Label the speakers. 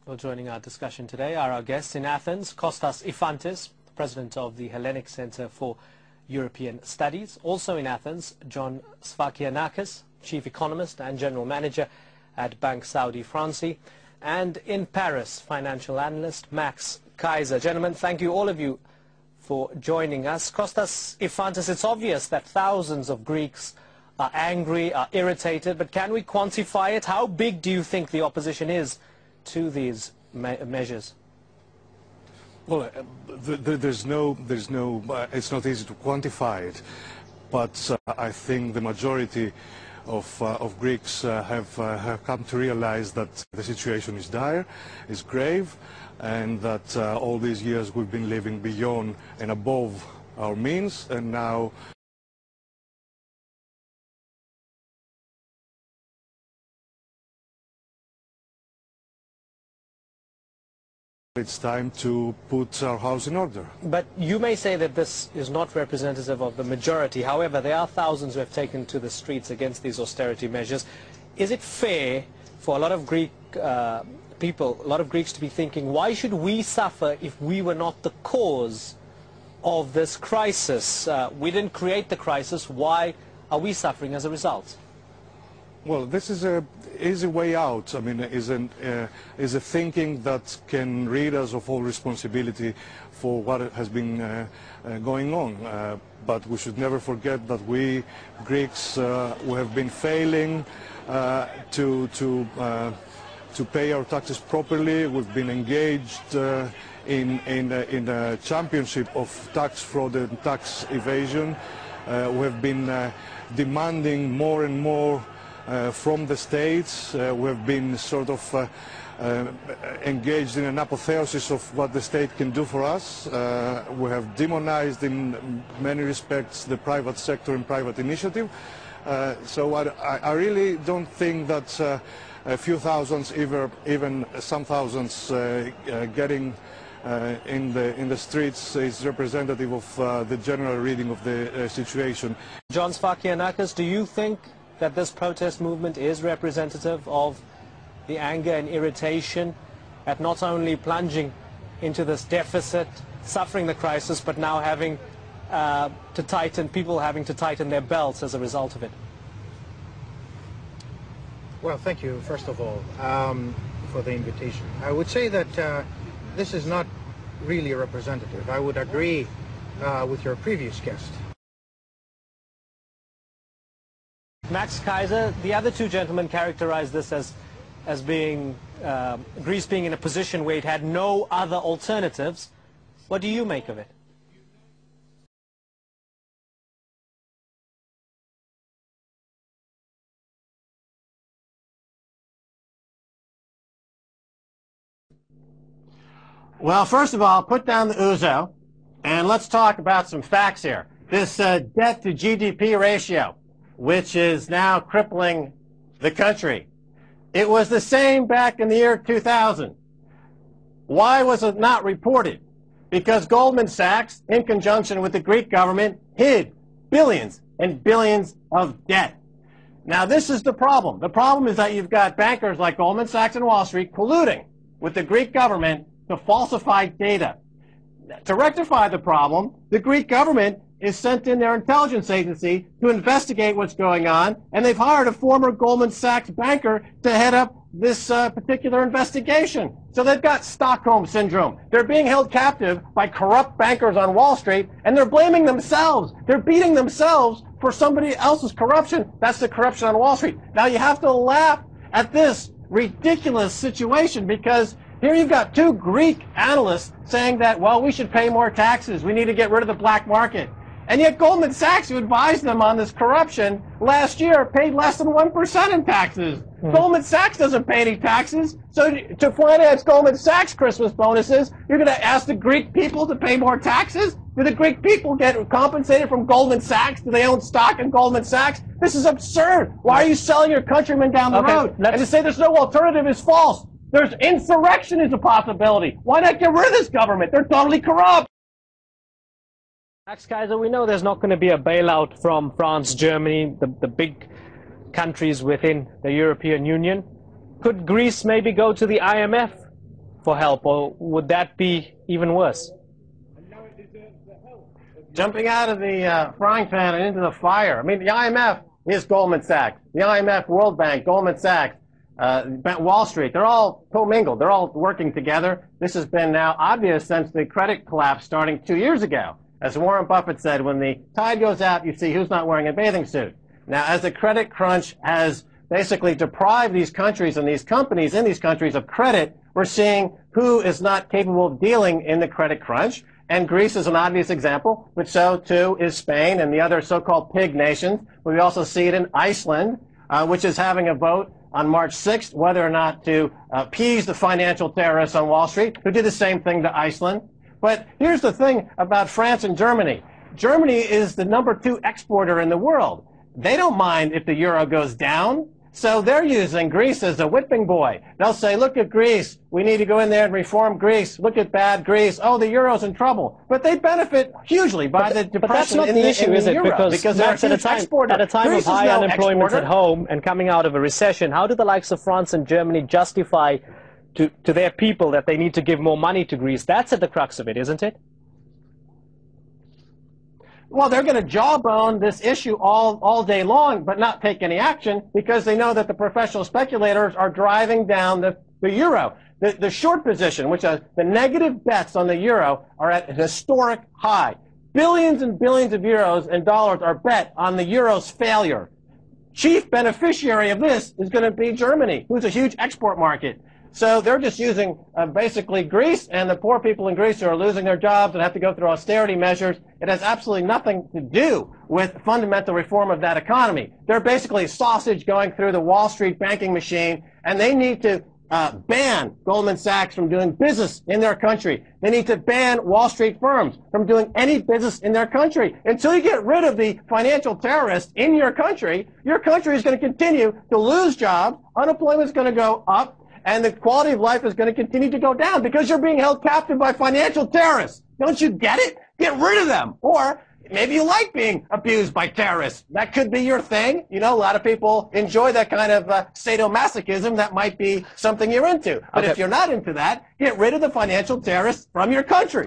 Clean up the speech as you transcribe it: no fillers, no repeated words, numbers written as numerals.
Speaker 1: Well, joining our discussion today are our guests in Athens, Kostas Ifantis, President of the Hellenic Center for European Studies. Also in Athens, John Sfakianakis, Chief Economist and General Manager at Banque Saudi Fransi. And in Paris, financial analyst Max Kaiser. Gentlemen, thank you, all of you, for joining us. Kostas Ifantis, it's obvious that thousands of Greeks are angry, are irritated, but can we quantify it? How big do you think the opposition is to these measures?
Speaker 2: Well, it's not easy to quantify it, but I think the majority of Greeks have come to realize that the situation is dire, is grave, and that all these years we've been living beyond and above our means, and now it's time to put our house in order.
Speaker 1: But you may say that this is not representative of the majority. However, there are thousands who have taken to the streets against these austerity measures. Is it fair for a lot of Greek people, a lot of Greeks to be thinking, why should we suffer if we were not the cause of this crisis? We didn't create the crisis. Why are we suffering as a result?
Speaker 2: Well, this is a easy way out. I mean, is a thinking that can rid us of all responsibility for what has been going on. But we should never forget that we Greeks we have been failing to pay our taxes properly. We've been engaged in a championship of tax fraud and tax evasion. We have been demanding more and more from the states. We have been sort of engaged in an apotheosis of what the state can do for us. We have demonized in many respects the private sector and private initiative. So I really don't think that a few thousands, even some thousands getting in the streets is representative of the general reading of the situation.
Speaker 1: John Sfakianakis, do you think that this protest movement is representative of the anger and irritation at not only plunging into this deficit, suffering the crisis, but now having people having to tighten their belts as a result of it?
Speaker 3: Well, thank you, first of all, for the invitation. I would say that this is not really representative. I would agree with your previous guest.
Speaker 1: Max Kaiser, the other two gentlemen characterized this as being Greece being in a position where it had no other alternatives. What do you make of it?
Speaker 4: Well, first of all, put down the ouzo, and let's talk about some facts here. This debt to GDP ratio, which is now crippling the country. It was the same back in the year 2000. Why was it not reported? Because Goldman Sachs, in conjunction with the Greek government, hid billions and billions of debt. Now, this is the problem. The problem is that you've got bankers like Goldman Sachs and Wall Street colluding with the Greek government to falsify data. To rectify the problem, the Greek government is sent in their intelligence agency to investigate what's going on, and they've hired a former Goldman Sachs banker to head up this particular investigation. So they've got Stockholm Syndrome. They're being held captive by corrupt bankers on Wall Street, and they're blaming themselves. They're beating themselves for somebody else's corruption. That's the corruption on Wall Street. Now you have to laugh at this ridiculous situation, because here you've got two Greek analysts saying that, well, we should pay more taxes. We need to get rid of the black market. And yet Goldman Sachs, who advised them on this corruption last year, paid less than 1% in taxes. Goldman Sachs doesn't pay any taxes. So to finance Goldman Sachs Christmas bonuses, you're going to ask the Greek people to pay more taxes? Do the Greek people get compensated from Goldman Sachs? Do they own stock in Goldman Sachs? This is absurd. Why are you selling your countrymen down the road? And to say there's no alternative is false. There's insurrection is a possibility. Why not get rid of this government? They're totally corrupt.
Speaker 1: Max Kaiser, we know there's not going to be a bailout from France, Germany, the big countries within the European Union. Could Greece maybe go to the IMF for help, or would that be even worse?
Speaker 4: Jumping out of the frying pan and into the fire. I mean, the IMF is Goldman Sachs. The IMF, World Bank, Goldman Sachs, Wall Street, they're all commingled. They're all working together. This has been now obvious since the credit collapse starting 2 years ago. As Warren Buffett said, when the tide goes out, you see who's not wearing a bathing suit. Now, as the credit crunch has basically deprived these countries and these companies in these countries of credit, we're seeing who is not capable of dealing in the credit crunch. And Greece is an obvious example, but so too is Spain and the other so-called pig nations. We also see it in Iceland, which is having a vote on March 6th whether or not to appease the financial terrorists on Wall Street, who did the same thing to Iceland. But here's the thing about France and Germany. Germany is the #2 exporter in the world. They don't mind if the euro goes down. So they're using Greece as a whipping boy. They'll say, look at Greece. We need to go in there and reform Greece. Look at bad Greece. Oh, the euro's in trouble. But they benefit hugely by the depression.
Speaker 1: But that's not the issue, is it? Because
Speaker 4: they're a huge exporter.
Speaker 1: At a time of high unemployment at home and coming out of a recession, how do the likes of France and Germany justify to their people that they need to give more money to Greece? That's at the crux of it, isn't it?
Speaker 4: Well, they're going to jawbone this issue all day long, but not take any action because they know that the professional speculators are driving down the euro. The short position, which are the negative bets on the euro, are at a historic high. Billions and billions of euros and dollars are bet on the euro's failure. Chief beneficiary of this is going to be Germany, who's a huge export market. So they're just using basically Greece, and the poor people in Greece who are losing their jobs and have to go through austerity measures. It has absolutely nothing to do with fundamental reform of that economy. They're basically sausage going through the Wall Street banking machine, and they need to ban Goldman Sachs from doing business in their country. They need to ban Wall Street firms from doing any business in their country. Until you get rid of the financial terrorists in your country is going to continue to lose jobs, unemployment is going to go up, and the quality of life is going to continue to go down because you're being held captive by financial terrorists. Don't you get it? Get rid of them. Or maybe you like being abused by terrorists. That could be your thing. You know, a lot of people enjoy that kind of sadomasochism. That might be something you're into. But if you're not into that, get rid of the financial terrorists from your country.